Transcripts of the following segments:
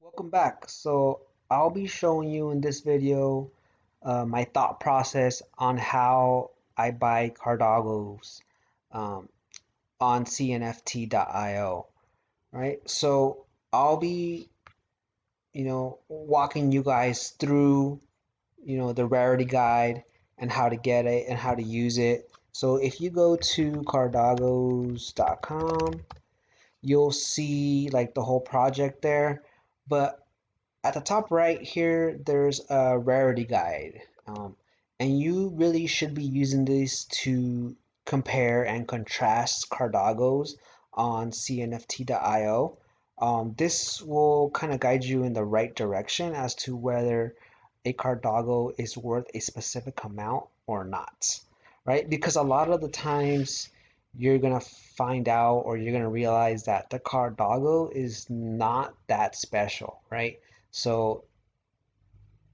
Welcome back. So I'll be showing you in this video my thought process on how I buy Cardoggos um, on cnft.io, right? So I'll be, walking you guys through, the rarity guide and how to get it and how to use it. So if you go to cardoggos.com, you'll see like the whole project there. But at the top right here, there's a rarity guide. And you really should be using this to compare and contrast Cardaggos on cnft.io. This will kind of guide you in the right direction as to whether a Cardoggo is worth a specific amount or not, right? Because a lot of the times you're gonna find out or you're gonna realize that the Cardoggo is not that special, right? So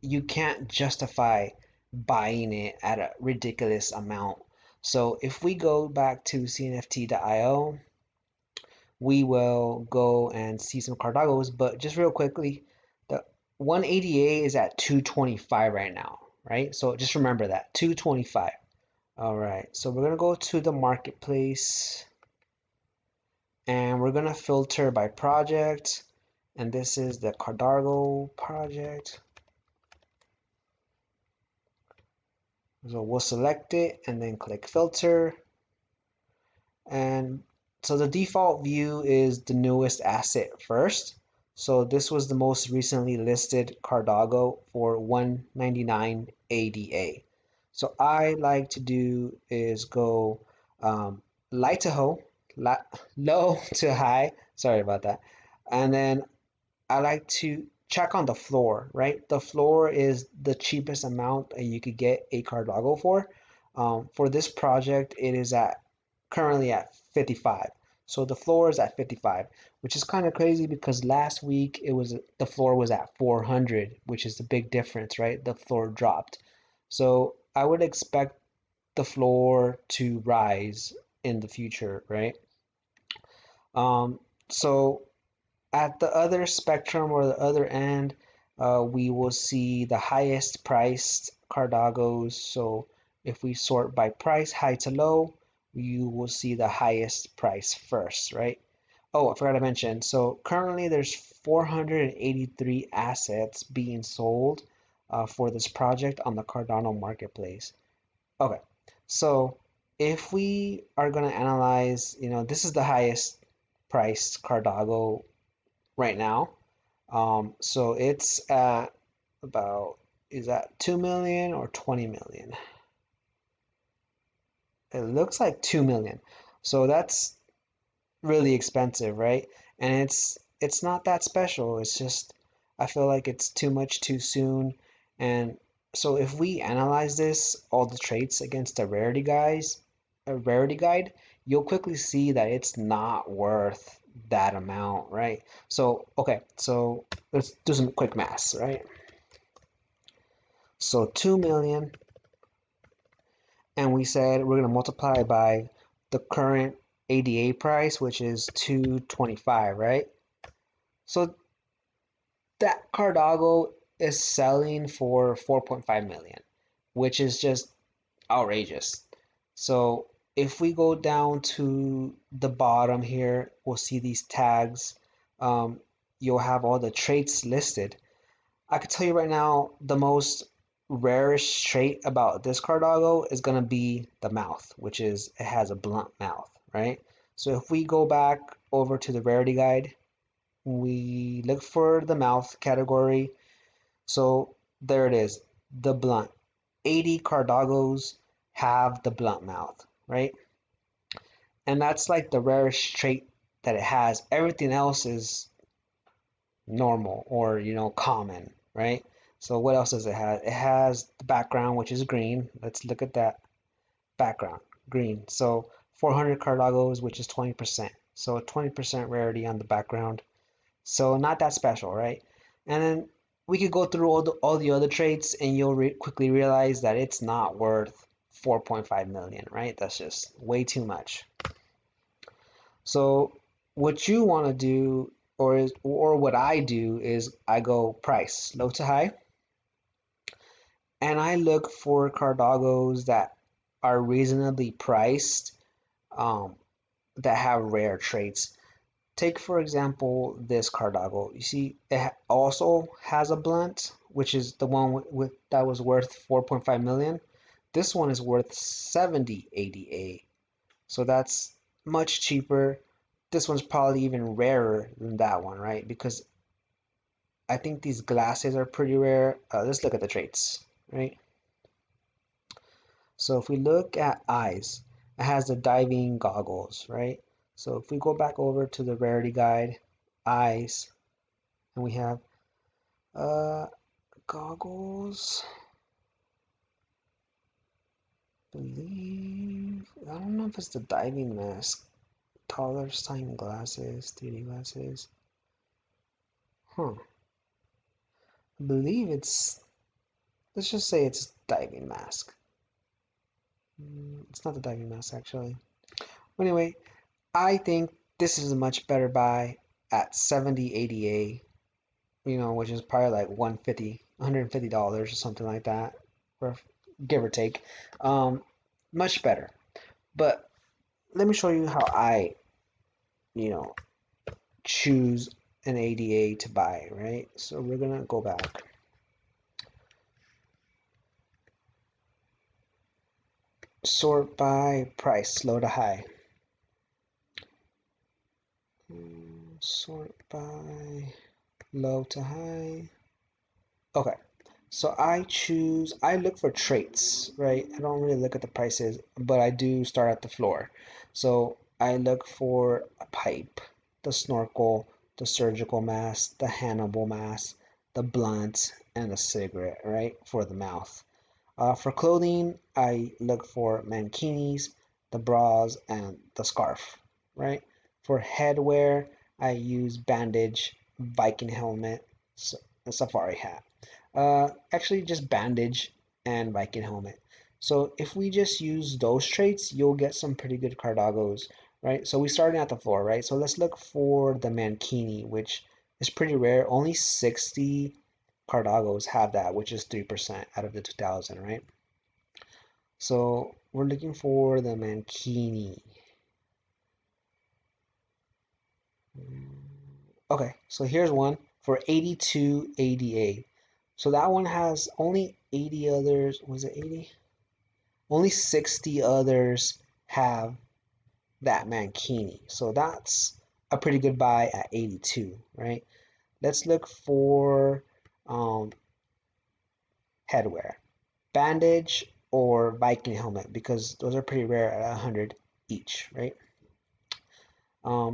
you can't justify buying it at a ridiculous amount. So if we go back to cnft.io, we will go and see some Cardaggos, but just real quickly, the 188 is at 225 right now, right? So just remember that 225. All right, so we're gonna go to the marketplace and we're gonna filter by project, and this is the Cardoggo project. So we'll select it and then click filter. And so the default view is the newest asset first. So this was the most recently listed Cardoggo for 199 ADA. So I like to do is go light to low to high. Sorry about that. And then I like to check on the floor, right? The floor is the cheapest amount that you could get a Cardoggo for. For this project, it is at currently at 55. So the floor is at 55, which is kind of crazy because last week the floor was at 400, which is the big difference, right? The floor dropped. So I would expect the floor to rise in the future, right? So at the other spectrum or the other end, we will see the highest priced Cardaggos. So if we sort by price, high to low, you will see the highest price first, right? Oh, I forgot to mention. So currently there's 483 assets being sold for this project on the Cardano marketplace. Okay, so if we are going to analyze, this is the highest priced Cardoggo right now. So it's at about, is that 2 million or 20 million? It looks like 2 million. So that's really expensive, right? And it's not that special. It's just I feel like it's too much too soon. And so if we analyze this, all the traits against a rarity guide, you'll quickly see that it's not worth that amount, right? So okay, so let's do some quick maths, right? So 2 million, and we said we're gonna multiply by the current ADA price, which is 225, right? So that Cardoggo is selling for 4.5 million, which is just outrageous. So if we go down to the bottom here, we'll see these tags. You'll have all the traits listed. I can tell you right now, the most rarest trait about this Cardoggo is gonna be the mouth, which is it has a blunt mouth, right? So if we go back over to the rarity guide, we look for the mouth category. So there it is, the blunt. 80 Cardoggos have the blunt mouth, right? And that's like the rarest trait that it has. Everything else is normal or, common, right? So what else does it have? It has the background, which is green. Let's look at that background, green. So 400 Cardoggos, which is 20%. So 20% rarity on the background. So not that special, right? And then we could go through all the other traits and you'll quickly realize that it's not worth 4.5 million, right? That's just way too much. So what you want to do or what I do is I go price low to high, and I look for Cardoggos that are reasonably priced, um, that have rare traits. Take for example this Cardoggo. You see, it also has a blunt, which is the one with that was worth 4.5 million. This one is worth 70 ADA, so that's much cheaper. This one's probably even rarer than that one, right? Because I think these glasses are pretty rare. Let's look at the traits, right? So if we look at eyes, it has the diving goggles, right? So if we go back over to the rarity guide, eyes, and we have uh goggles, believe, I don't know if it's the diving mask, taller time glasses, 3D glasses. Huh. I believe it's, let's just say it's diving mask. It's not the diving mask actually. Anyway, I think this is a much better buy at 70 ADA, which is probably like 150, $150 or something like that, or give or take. Um, Much better. But let me show you how I, you know, choose an ADA to buy, right? So we're gonna go back. Sort by price, low to high. Sort by low to high. Okay. So I look for traits, right? I don't really look at the prices, but I do start at the floor. So I look for a pipe, the snorkel, the surgical mask, the Hannibal mask, the blunt, and a cigarette, right? For the mouth. For clothing, I look for mankinis, the bras, and the scarf, right? For headwear, I use bandage, Viking helmet, a safari hat. Actually, just bandage and Viking helmet. So if we just use those traits, you'll get some pretty good Cardoggos, right? So we started at the floor, right? So let's look for the Mankini, which is pretty rare. Only 60 Cardoggos have that, which is 3% out of the 2000, right? So we're looking for the Mankini. Okay, so here's one for 82 ADA. So that one has only 80 others. Was it 80? Only 60 others have that Mankini. So that's a pretty good buy at 82, right? Let's look for um, headwear. Bandage or Viking helmet because those are pretty rare at 100 each, right?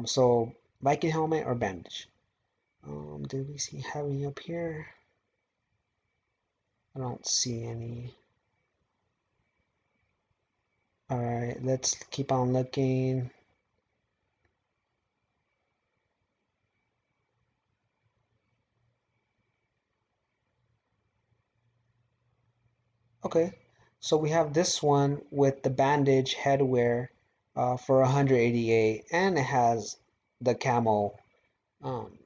So Viking helmet or bandage. Do we have any up here? I don't see any. All right, let's keep on looking. Okay, so we have this one with the bandage headwear for 188, and it has the um,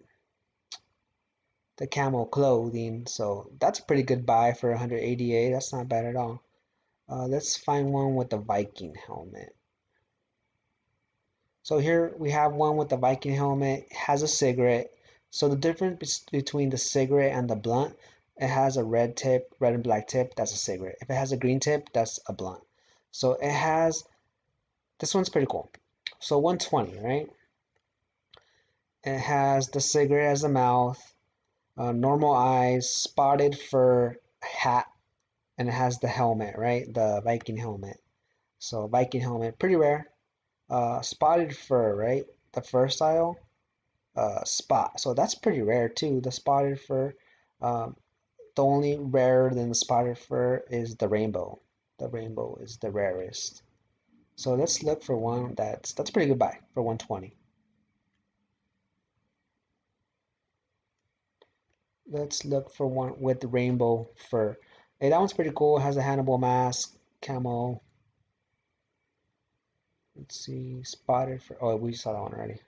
camo clothing. So that's a pretty good buy for 188. That's not bad at all. Let's find one with the Viking helmet. So here we have one with the Viking helmet. It has a cigarette. So the difference between the cigarette and the blunt, it has a red tip, red and black tip, that's a cigarette. If it has a green tip, that's a blunt. So it has, this one's pretty cool. So 120, right? It has the cigarette as a mouth, normal eyes, spotted fur, hat, and it has the helmet, right? The Viking helmet. So Viking helmet, pretty rare. Spotted fur, right? The fur style. Spot. So that's pretty rare too. The spotted fur. Um, the only rarer than the spotted fur is the rainbow. The rainbow is the rarest. So let's look for one that's a pretty good buy for 120. Let's look for one with the rainbow fur. Hey, that one's pretty cool. It has a Hannibal mask, camo. Let's see, spotted fur. Oh, we saw that one already.